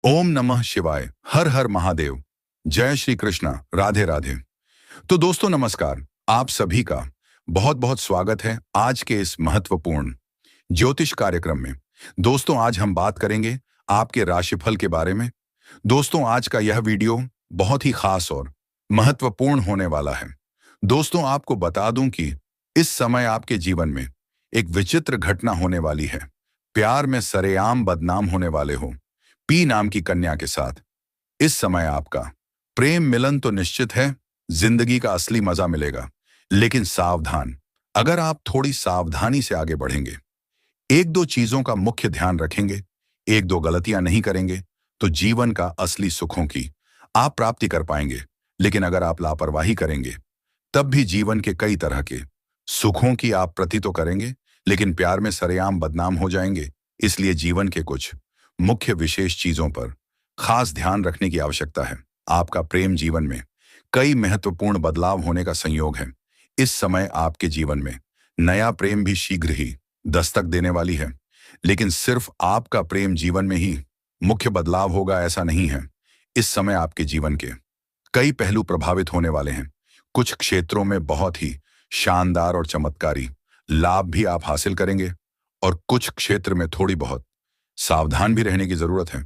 ओम नमः शिवाय। हर हर महादेव। जय श्री कृष्णा। राधे राधे। तो दोस्तों नमस्कार। आप सभी का बहुत बहुत स्वागत है आज के इस महत्वपूर्ण ज्योतिष कार्यक्रम में। दोस्तों आज हम बात करेंगे आपके राशिफल के बारे में। दोस्तों आज का यह वीडियो बहुत ही खास और महत्वपूर्ण होने वाला है। दोस्तों आपको बता दूं कि इस समय आपके जीवन में एक विचित्र घटना होने वाली है। प्यार में सरेआम बदनाम होने वाले हो पी नाम की कन्या के साथ। इस समय आपका प्रेम मिलन तो निश्चित है, जिंदगी का असली मजा मिलेगा। लेकिन सावधान, अगर आप थोड़ी सावधानी से आगे बढ़ेंगे, एक दो चीजों का मुख्य ध्यान रखेंगे, एक दो गलतियां नहीं करेंगे, तो जीवन का असली सुखों की आप प्राप्ति कर पाएंगे। लेकिन अगर आप लापरवाही करेंगे, तब भी जीवन के कई तरह के सुखों की आप प्रति तो करेंगे, लेकिन प्यार में सरेआम बदनाम हो जाएंगे। इसलिए जीवन के कुछ मुख्य विशेष चीजों पर खास ध्यान रखने की आवश्यकता है। आपका प्रेम जीवन में कई महत्वपूर्ण बदलाव होने का संयोग है। इस समय आपके जीवन में नया प्रेम भी शीघ्र ही दस्तक देने वाली है। लेकिन सिर्फ आपका प्रेम जीवन में ही मुख्य बदलाव होगा ऐसा नहीं है। इस समय आपके जीवन के कई पहलू प्रभावित होने वाले हैं। कुछ क्षेत्रों में बहुत ही शानदार और चमत्कारी लाभ भी आप हासिल करेंगे, और कुछ क्षेत्र में थोड़ी बहुत सावधान भी रहने की जरूरत है।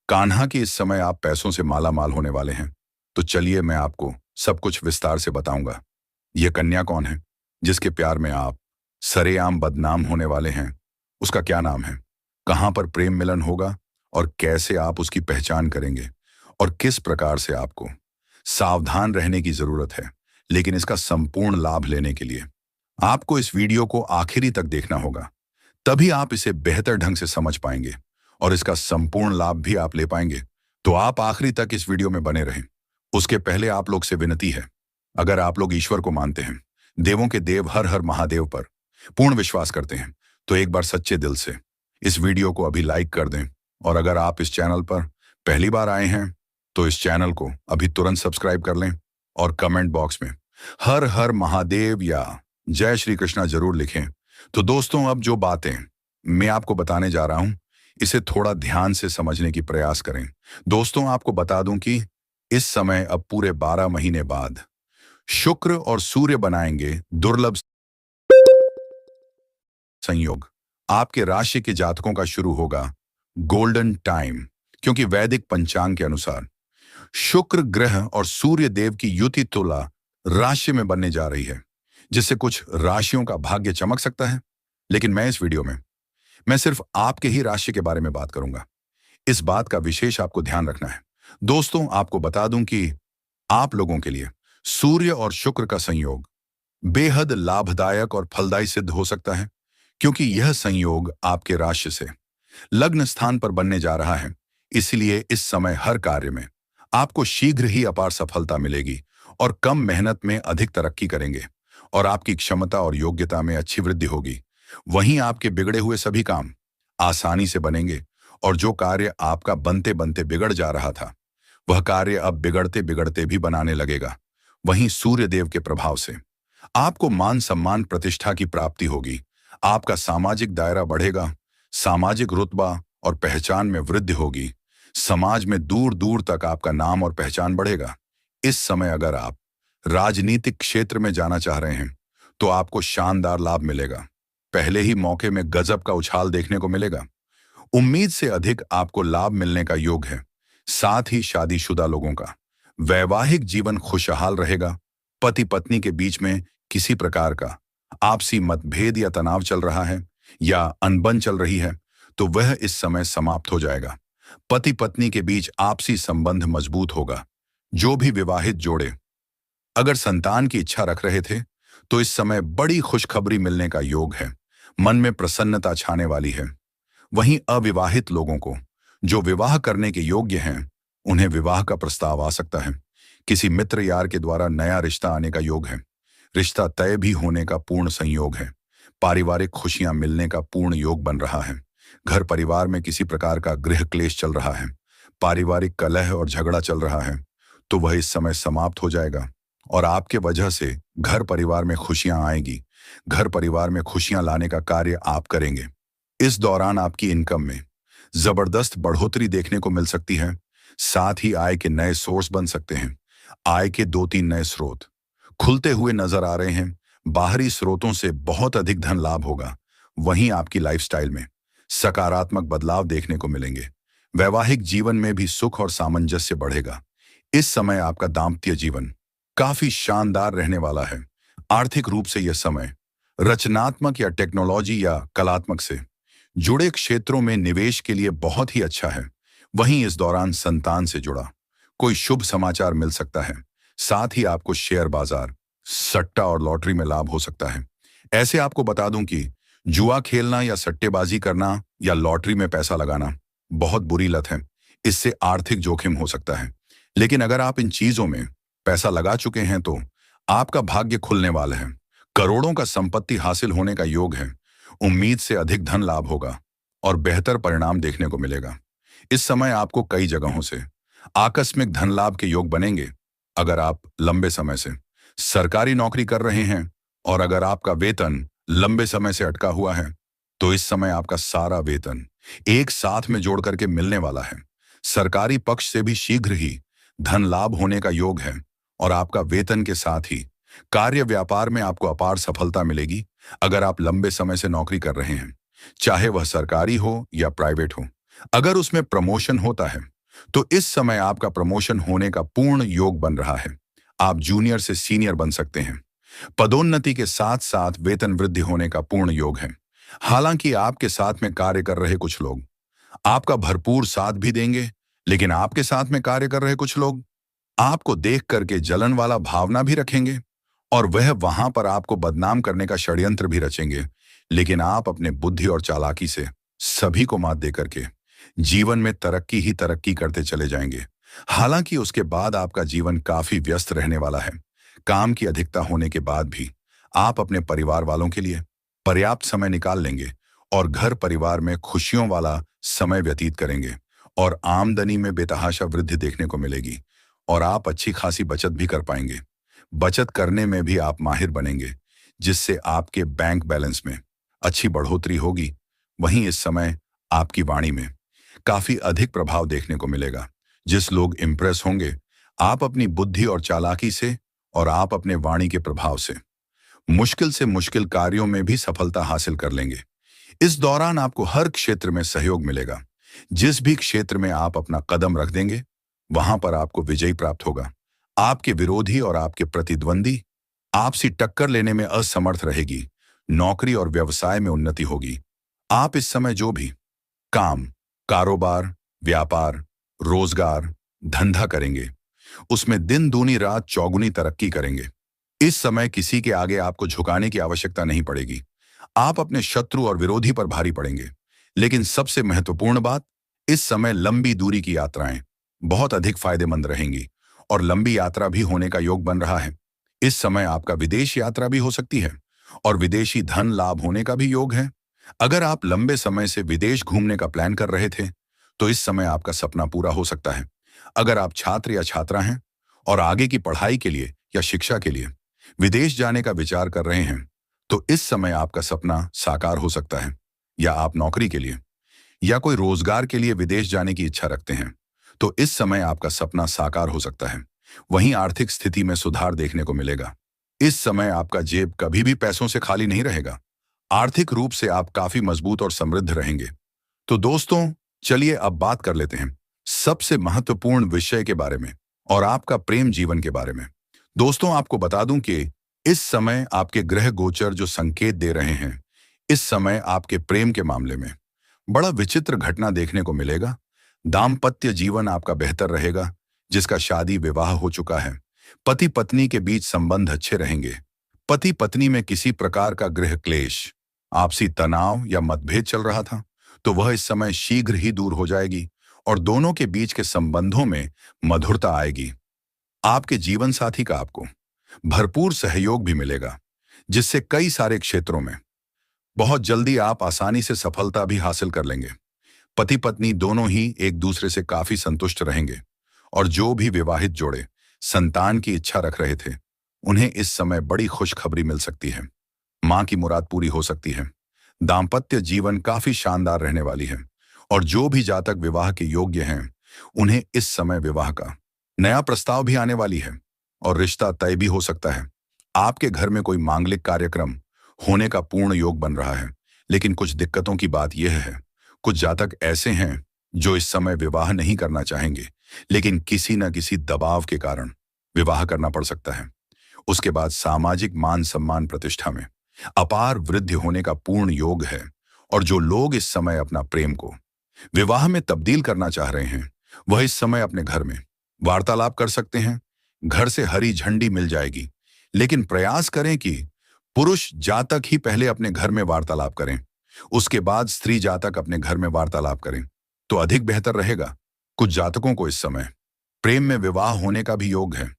कान्हा की इस समय आप पैसों से माला माल होने वाले हैं। तो चलिए मैं आपको सब कुछ विस्तार से बताऊंगा। यह कन्या कौन है जिसके प्यार में आप सरेआम बदनाम होने वाले हैं? उसका क्या नाम है, कहां पर प्रेम मिलन होगा, और कैसे आप उसकी पहचान करेंगे, और किस प्रकार से आपको सावधान रहने की जरूरत है। लेकिन इसका संपूर्ण लाभ लेने के लिए आपको इस वीडियो को आखिरी तक देखना होगा, तभी आप इसे बेहतर ढंग से समझ पाएंगे और इसका संपूर्ण लाभ भी आप ले पाएंगे। तो आप आखिरी तक इस वीडियो में बने रहें। उसके पहले आप लोग से विनती है, अगर आप लोग ईश्वर को मानते हैं, देवों के देव हर हर महादेव पर पूर्ण विश्वास करते हैं, तो एक बार सच्चे दिल से इस वीडियो को अभी लाइक कर दें। और अगर आप इस चैनल पर पहली बार आए हैं, तो इस चैनल को अभी तुरंत सब्सक्राइब कर लें, और कमेंट बॉक्स में हर हर महादेव या जय श्री कृष्णा जरूर लिखें। तो दोस्तों अब जो बातें मैं आपको बताने जा रहा हूं, इसे थोड़ा ध्यान से समझने की प्रयास करें। दोस्तों आपको बता दूं कि इस समय अब पूरे 12 महीने बाद शुक्र और सूर्य बनाएंगे दुर्लभ संयोग। आपके राशि के जातकों का शुरू होगा गोल्डन टाइम, क्योंकि वैदिक पंचांग के अनुसार शुक्र ग्रह और सूर्य देव की युति तुला राशि में बनने जा रही है, जिससे कुछ राशियों का भाग्य चमक सकता है। लेकिन मैं इस वीडियो में मैं सिर्फ आपके ही राशि के बारे में बात करूंगा। इस बात का विशेष आपको ध्यान रखना है। दोस्तों आपको बता दूं कि आप लोगों के लिए सूर्य और शुक्र का संयोग बेहद लाभदायक और फलदायी सिद्ध हो सकता है, क्योंकि यह संयोग आपके राशि से लग्न स्थान पर बनने जा रहा है। इसलिए इस समय हर कार्य में आपको शीघ्र ही अपार सफलता मिलेगी, और कम मेहनत में अधिक तरक्की करेंगे, और आपकी क्षमता और योग्यता में अच्छी वृद्धि होगी। वहीं आपके बिगड़े हुए सभी काम आसानी से बनेंगे, और जो कार्य आपका बनते बनते बिगड़ जा रहा था, वह कार्य अब बिगड़ते बिगड़ते भी बनाने लगेगा। वहीं सूर्य देव के प्रभाव से आपको मान सम्मान प्रतिष्ठा की प्राप्ति होगी। आपका सामाजिक दायरा बढ़ेगा, सामाजिक रुतबा और पहचान में वृद्धि होगी। समाज में दूर दूर तक आपका नाम और पहचान बढ़ेगा। इस समय अगर आप राजनीतिक क्षेत्र में जाना चाह रहे हैं, तो आपको शानदार लाभ मिलेगा। पहले ही मौके में गजब का उछाल देखने को मिलेगा। उम्मीद से अधिक आपको लाभ मिलने का योग है। साथ ही शादीशुदा लोगों का वैवाहिक जीवन खुशहाल रहेगा। पति पत्नी के बीच में किसी प्रकार का आपसी मतभेद या तनाव चल रहा है, या अनबन चल रही है, तो वह इस समय समाप्त हो जाएगा। पति पत्नी के बीच आपसी संबंध मजबूत होगा। जो भी विवाहित जोड़े अगर संतान की इच्छा रख रहे थे, तो इस समय बड़ी खुशखबरी मिलने का योग है। मन में प्रसन्नता छाने वाली है। वहीं अविवाहित लोगों को जो विवाह करने के योग्य हैं, उन्हें विवाह का प्रस्ताव आ सकता है। किसी मित्र यार के द्वारा नया रिश्ता आने का योग है। रिश्ता तय भी होने का पूर्ण संयोग है। पारिवारिक खुशियां मिलने का पूर्ण योग बन रहा है। घर परिवार में किसी प्रकार का गृह क्लेश चल रहा है, पारिवारिक कलह और झगड़ा चल रहा है, तो वह इस समय समाप्त हो जाएगा, और आपके वजह से घर परिवार में खुशियां आएगी। घर परिवार में खुशियां लाने का कार्य आप करेंगे। इस दौरान आपकी इनकम में जबरदस्त बढ़ोतरी देखने को मिल सकती है। साथ ही आय के नए सोर्स बन सकते हैं। आय के 2-3 नए स्रोत खुलते हुए नजर आ रहे हैं। बाहरी स्रोतों से बहुत अधिक धन लाभ होगा। वहीं आपकी लाइफस्टाइल में सकारात्मक बदलाव देखने को मिलेंगे। वैवाहिक जीवन में भी सुख और सामंजस्य बढ़ेगा। इस समय आपका दाम्पत्य जीवन काफी शानदार रहने वाला है। आर्थिक रूप से यह समय रचनात्मक या टेक्नोलॉजी या कलात्मक से जुड़े क्षेत्रों में निवेश के लिए बहुत ही अच्छा है। वहीं इस दौरान संतान से जुड़ा कोई शुभ समाचार मिल सकता है। साथ ही आपको शेयर बाजार, सट्टा और लॉटरी में लाभ हो सकता है। ऐसे आपको बता दूं कि जुआ खेलना या सट्टेबाजी करना या लॉटरी में पैसा लगाना बहुत बुरी लत है। इससे आर्थिक जोखिम हो सकता है। लेकिन अगर आप इन चीजों में पैसा लगा चुके हैं तो आपका भाग्य खुलने वाला है। करोड़ों का संपत्ति हासिल होने का योग है। उम्मीद से अधिक धन लाभ होगा और बेहतर परिणाम देखने को मिलेगा। इस समय आपको कई जगहों से आकस्मिक धन लाभ के योग बनेंगे। अगर आप लंबे समय से सरकारी नौकरी कर रहे हैं और अगर आपका वेतन लंबे समय से अटका हुआ है तो इस समय आपका सारा वेतन एक साथ में जोड़ करके मिलने वाला है। सरकारी पक्ष से भी शीघ्र ही धन लाभ होने का योग है और आपका वेतन के साथ ही कार्य व्यापार में आपको अपार सफलता मिलेगी। अगर आप लंबे समय से नौकरी कर रहे हैं, चाहे वह सरकारी हो या प्राइवेट हो, अगर उसमें प्रमोशन होता है तो इस समय आपका प्रमोशन होने का पूर्ण योग बन रहा है। आप जूनियर से सीनियर बन सकते हैं। पदोन्नति के साथ साथ वेतन वृद्धि होने का पूर्ण योग है। हालांकि आपके साथ में कार्य कर रहे कुछ लोग आपका भरपूर साथ भी देंगे, लेकिन आपके साथ में कार्य कर रहे कुछ लोग आपको देख करके जलन वाला भावना भी रखेंगे और वह वहां पर आपको बदनाम करने का षड्यंत्र भी रचेंगे। लेकिन आप अपने बुद्धि और चालाकी से सभी को मात दे करके जीवन में तरक्की ही तरक्की करते चले जाएंगे। हालांकि उसके बाद आपका जीवन काफी व्यस्त रहने वाला है। काम की अधिकता होने के बाद भी आप अपने परिवार वालों के लिए पर्याप्त समय निकाल लेंगे और घर परिवार में खुशियों वाला समय व्यतीत करेंगे और आमदनी में बेतहाशा वृद्धि देखने को मिलेगी और आप अच्छी खासी बचत भी कर पाएंगे। बचत करने में भी आप माहिर बनेंगे, जिससे आपके बैंक बैलेंस में अच्छी बढ़ोतरी होगी। वहीं इस समय आपकी वाणी में काफी अधिक प्रभाव देखने को मिलेगा। जिस लोग इंप्रेस होंगे आप अपनी बुद्धि और चालाकी से और आप अपने वाणी के प्रभाव से मुश्किल कार्यों में भी सफलता हासिल कर लेंगे। इस दौरान आपको हर क्षेत्र में सहयोग मिलेगा। जिस भी क्षेत्र में आप अपना कदम रख देंगे वहां पर आपको विजय प्राप्त होगा। आपके विरोधी और आपके प्रतिद्वंदी आपसी टक्कर लेने में असमर्थ रहेगी। नौकरी और व्यवसाय में उन्नति होगी। आप इस समय जो भी काम, कारोबार, व्यापार, रोजगार, धंधा करेंगे उसमें दिन दूनी रात चौगुनी तरक्की करेंगे। इस समय किसी के आगे आपको झुकाने की आवश्यकता नहीं पड़ेगी। आप अपने शत्रु और विरोधी पर भारी पड़ेंगे। लेकिन सबसे महत्वपूर्ण बात, इस समय लंबी दूरी की यात्राएं बहुत अधिक फायदेमंद रहेंगी और लंबी यात्रा भी होने का योग बन रहा है। इस समय आपका विदेश यात्रा भी हो सकती है और विदेशी धन लाभ होने का भी योग है। अगर आप लंबे समय से विदेश घूमने का प्लान कर रहे थे तो इस समय आपका सपना पूरा हो सकता है। अगर आप छात्र या छात्रा हैं और आगे की पढ़ाई के लिए या शिक्षा के लिए विदेश जाने का विचार कर रहे हैं तो इस समय आपका सपना साकार हो सकता है। या आप नौकरी के लिए या कोई रोजगार के लिए विदेश जाने की इच्छा रखते हैं तो इस समय आपका सपना साकार हो सकता है। वहीं आर्थिक स्थिति में सुधार देखने को मिलेगा। इस समय आपका जेब कभी भी पैसों से खाली नहीं रहेगा। आर्थिक रूप से आप काफी मजबूत और समृद्ध रहेंगे। तो दोस्तों, चलिए अब बात कर लेते हैं सबसे महत्वपूर्ण विषय के बारे में और आपका प्रेम जीवन के बारे में। दोस्तों, आपको बता दूं कि इस समय आपके ग्रह गोचर जो संकेत दे रहे हैं, इस समय आपके प्रेम के मामले में बड़ा विचित्र घटना देखने को मिलेगा। दाम्पत्य जीवन आपका बेहतर रहेगा। जिसका शादी विवाह हो चुका है, पति पत्नी के बीच संबंध अच्छे रहेंगे। पति पत्नी में किसी प्रकार का गृह क्लेश, आपसी तनाव या मतभेद चल रहा था तो वह इस समय शीघ्र ही दूर हो जाएगी और दोनों के बीच के संबंधों में मधुरता आएगी। आपके जीवन साथी का आपको भरपूर सहयोग भी मिलेगा, जिससे कई सारे क्षेत्रों में बहुत जल्दी आप आसानी से सफलता भी हासिल कर लेंगे। पति पत्नी दोनों ही एक दूसरे से काफी संतुष्ट रहेंगे और जो भी विवाहित जोड़े संतान की इच्छा रख रहे थे उन्हें इस समय बड़ी खुशखबरी मिल सकती है। मां की मुराद पूरी हो सकती है। दाम्पत्य जीवन काफी शानदार रहने वाली है और जो भी जातक विवाह के योग्य हैं, उन्हें इस समय विवाह का नया प्रस्ताव भी आने वाली है और रिश्ता तय भी हो सकता है। आपके घर में कोई मांगलिक कार्यक्रम होने का पूर्ण योग बन रहा है। लेकिन कुछ दिक्कतों की बात यह है, कुछ जातक ऐसे हैं जो इस समय विवाह नहीं करना चाहेंगे, लेकिन किसी न किसी दबाव के कारण विवाह करना पड़ सकता है। उसके बाद सामाजिक मान सम्मान प्रतिष्ठा में अपार वृद्धि होने का पूर्ण योग है। और जो लोग इस समय अपना प्रेम को विवाह में तब्दील करना चाह रहे हैं, वह इस समय अपने घर में वार्तालाप कर सकते हैं। घर से हरी झंडी मिल जाएगी, लेकिन प्रयास करें कि पुरुष जातक ही पहले अपने घर में वार्तालाप करें, उसके बाद स्त्री जातक अपने घर में वार्तालाप करें, तो अधिक बेहतर रहेगा। कुछ जातकों को इस समय प्रेम में विवाह होने का भी योग है,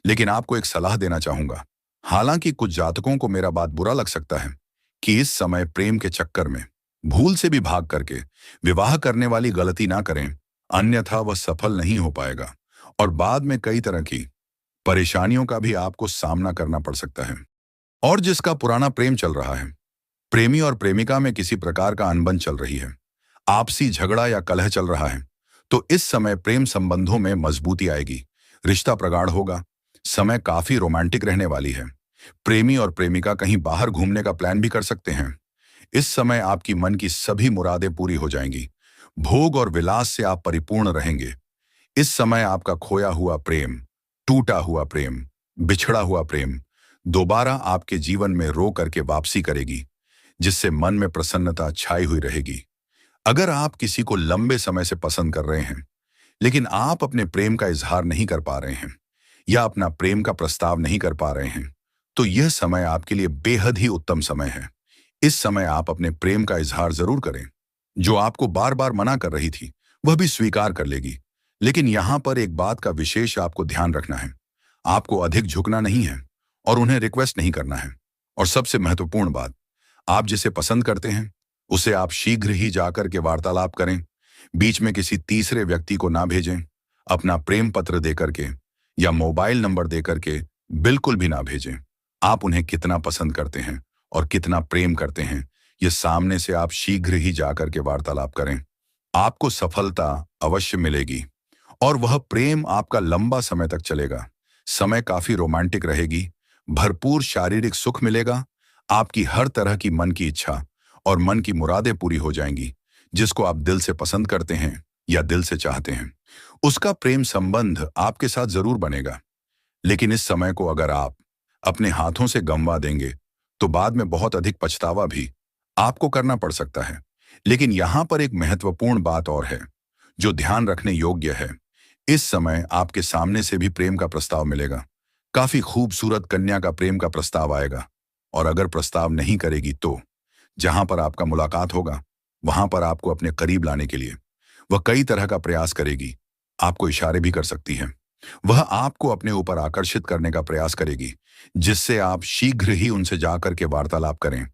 लेकिन आपको एक सलाह देना चाहूंगा। हालांकि कुछ जातकों को मेरा बात बुरा लग सकता है कि इस समय प्रेम के चक्कर में भूल से भी भाग करके विवाह करने वाली गलती ना करें, अन्यथा वह सफल नहीं हो पाएगा और बाद में कई तरह की परेशानियों का भी आपको सामना करना पड़ सकता है। और जिसका पुराना प्रेम चल रहा है, प्रेमी और प्रेमिका में किसी प्रकार का अनबन चल रही है, आपसी झगड़ा या कलह चल रहा है, तो इस समय प्रेम संबंधों में मजबूती आएगी, रिश्ता प्रगाढ़ होगा। समय काफी रोमांटिक रहने वाली है। प्रेमी और प्रेमिका कहीं बाहर घूमने का प्लान भी कर सकते हैं। इस समय आपकी मन की सभी मुरादें पूरी हो जाएंगी। भोग और विलास से आप परिपूर्ण रहेंगे। इस समय आपका खोया हुआ प्रेम, टूटा हुआ प्रेम, बिछड़ा हुआ प्रेम दोबारा आपके जीवन में रो करके वापसी करेगी, जिससे मन में प्रसन्नता छाई हुई रहेगी। अगर आप किसी को लंबे समय से पसंद कर रहे हैं, लेकिन आप अपने प्रेम का इजहार नहीं कर पा रहे हैं या अपना प्रेम का प्रस्ताव नहीं कर पा रहे हैं, तो यह समय आपके लिए बेहद ही उत्तम समय है। इस समय आप अपने प्रेम का इजहार जरूर करें। जो आपको बार बार मना कर रही थी, वह भी स्वीकार कर लेगी। लेकिन यहां पर एक बात का विशेष आपको ध्यान रखना है। आपको अधिक झुकना नहीं है और उन्हें रिक्वेस्ट नहीं करना है। और सबसे महत्वपूर्ण बात, आप जिसे पसंद करते हैं, उसे आप शीघ्र ही जाकर के वार्तालाप करें। बीच में किसी तीसरे व्यक्ति को ना भेजें। अपना प्रेम पत्र देकर के या मोबाइल नंबर देकर के बिल्कुल भी ना भेजें। आप उन्हें कितना पसंद करते हैं और कितना प्रेम करते हैं, ये सामने से आप शीघ्र ही जाकर के वार्तालाप करें। आपको सफलता अवश्य मिलेगी और वह प्रेम आपका लंबा समय तक चलेगा। समय काफी रोमांटिक रहेगी, भरपूर शारीरिक सुख मिलेगा। आपकी हर तरह की मन की इच्छा और मन की मुरादें पूरी हो जाएंगी। जिसको आप दिल से पसंद करते हैं या दिल से चाहते हैं, उसका प्रेम संबंध आपके साथ जरूर बनेगा। लेकिन इस समय को अगर आप अपने हाथों से गंवा देंगे, तो बाद में बहुत अधिक पछतावा भी आपको करना पड़ सकता है। लेकिन यहां पर एक महत्वपूर्ण बात और है, जो ध्यान रखने योग्य है। इस समय आपके सामने से भी प्रेम का प्रस्ताव मिलेगा। काफी खूबसूरत कन्या का प्रेम का प्रस्ताव आएगा। और अगर प्रस्ताव नहीं करेगी, तो जहां पर आपका मुलाकात होगा, वहां पर आपको अपने करीब लाने के लिए वह कई तरह का प्रयास करेगी। आपको इशारे भी कर सकती है। वह आपको अपने ऊपर आकर्षित करने का प्रयास करेगी, जिससे आप शीघ्र ही उनसे जाकर के वार्तालाप करें।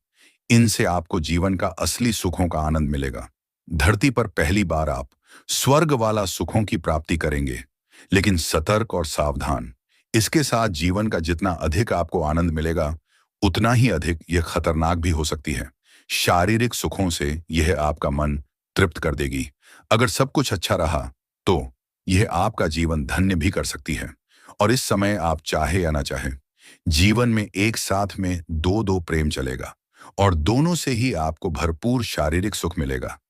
इनसे आपको जीवन का असली सुखों का आनंद मिलेगा। धरती पर पहली बार आप स्वर्ग वाला सुखों की प्राप्ति करेंगे। लेकिन सतर्क और सावधान। इसके साथ जीवन का जितना अधिक आपको आनंद मिलेगा, उतना ही अधिक यह खतरनाक भी हो सकती है। शारीरिक सुखों से यह आपका मन तृप्त कर देगी। अगर सब कुछ अच्छा रहा, तो यह आपका जीवन धन्य भी कर सकती है। और इस समय आप चाहे या ना चाहे, जीवन में एक साथ में दो दो प्रेम चलेगा और दोनों से ही आपको भरपूर शारीरिक सुख मिलेगा।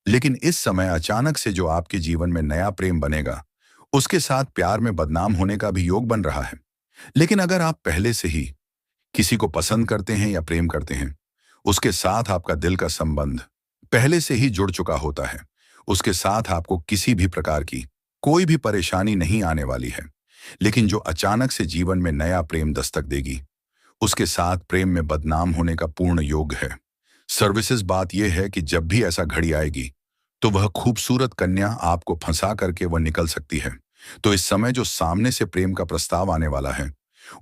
लेकिन इस समय अचानक से जो आपके जीवन में नया प्रेम बनेगा, उसके साथ प्यार में बदनाम होने का भी योग बन रहा है। लेकिन अगर आप पहले से ही किसी को पसंद करते हैं या प्रेम करते हैं, उसके साथ आपका दिल का संबंध पहले से ही जुड़ चुका होता है, उसके साथ आपको किसी भी प्रकार की कोई भी परेशानी नहीं आने वाली है। लेकिन जो अचानक से जीवन में नया प्रेम दस्तक देगी, उसके साथ प्रेम में बदनाम होने का पूर्ण योग है। सर्विसेज बात यह है कि जब भी ऐसा घड़ी आएगी, तो वह खूबसूरत कन्या आपको फंसा करके वह निकल सकती है। तो इस समय जो सामने से प्रेम का प्रस्ताव आने वाला है,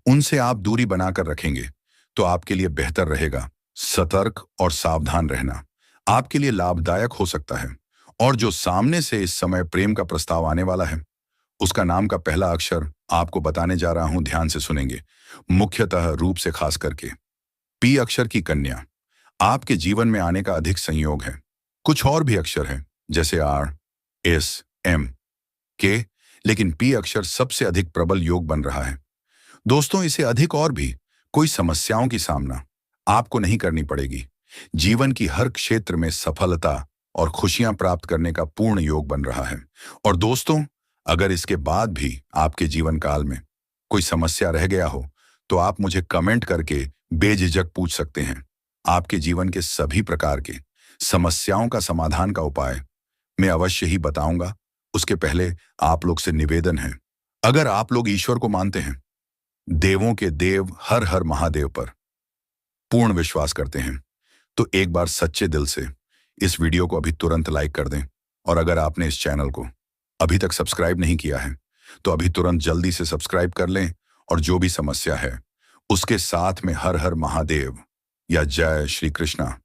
उनसे आप दूरी बनाकर रखेंगे तो आपके लिए बेहतर रहेगा। सतर्क और सावधान रहना आपके लिए लाभदायक हो सकता है। और जो सामने से इस समय प्रेम का प्रस्ताव आने वाला है, उसका नाम का पहला अक्षर आपको बताने जा रहा हूं, ध्यान से सुनेंगे। मुख्यतः रूप से खास करके पी अक्षर की कन्या आपके जीवन में आने का अधिक संयोग है। कुछ और भी अक्षर हैं जैसे आर, एस, एम, के, लेकिन पी अक्षर सबसे अधिक प्रबल योग बन रहा है। दोस्तों, इसे अधिक और भी कोई समस्याओं की सामना आपको नहीं करनी पड़ेगी। जीवन की हर क्षेत्र में सफलता और खुशियां प्राप्त करने का पूर्ण योग बन रहा है। और दोस्तों, अगर इसके बाद भी आपके जीवन काल में कोई समस्या रह गया हो, तो आप मुझे कमेंट करके बेझिझक पूछ सकते हैं। आपके जीवन के सभी प्रकार के समस्याओं का समाधान का उपाय मैं अवश्य ही बताऊंगा। उसके पहले आप लोग से निवेदन है, अगर आप लोग ईश्वर को मानते हैं, देवों के देव हर हर महादेव पर पूर्ण विश्वास करते हैं, तो एक बार सच्चे दिल से इस वीडियो को अभी तुरंत लाइक कर दें। और अगर आपने इस चैनल को अभी तक सब्सक्राइब नहीं किया है, तो अभी तुरंत जल्दी से सब्सक्राइब कर लें। और जो भी समस्या है, उसके साथ में हर हर महादेव या जय श्री कृष्णा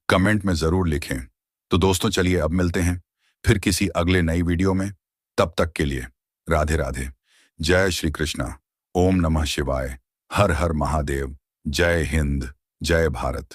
कमेंट में जरूर लिखें। तो दोस्तों, चलिए अब मिलते हैं फिर किसी अगले नई वीडियो में। तब तक के लिए राधे राधे, जय श्री कृष्णा, ओम नमः शिवाय, हर हर महादेव, जय हिंद, जय भारत।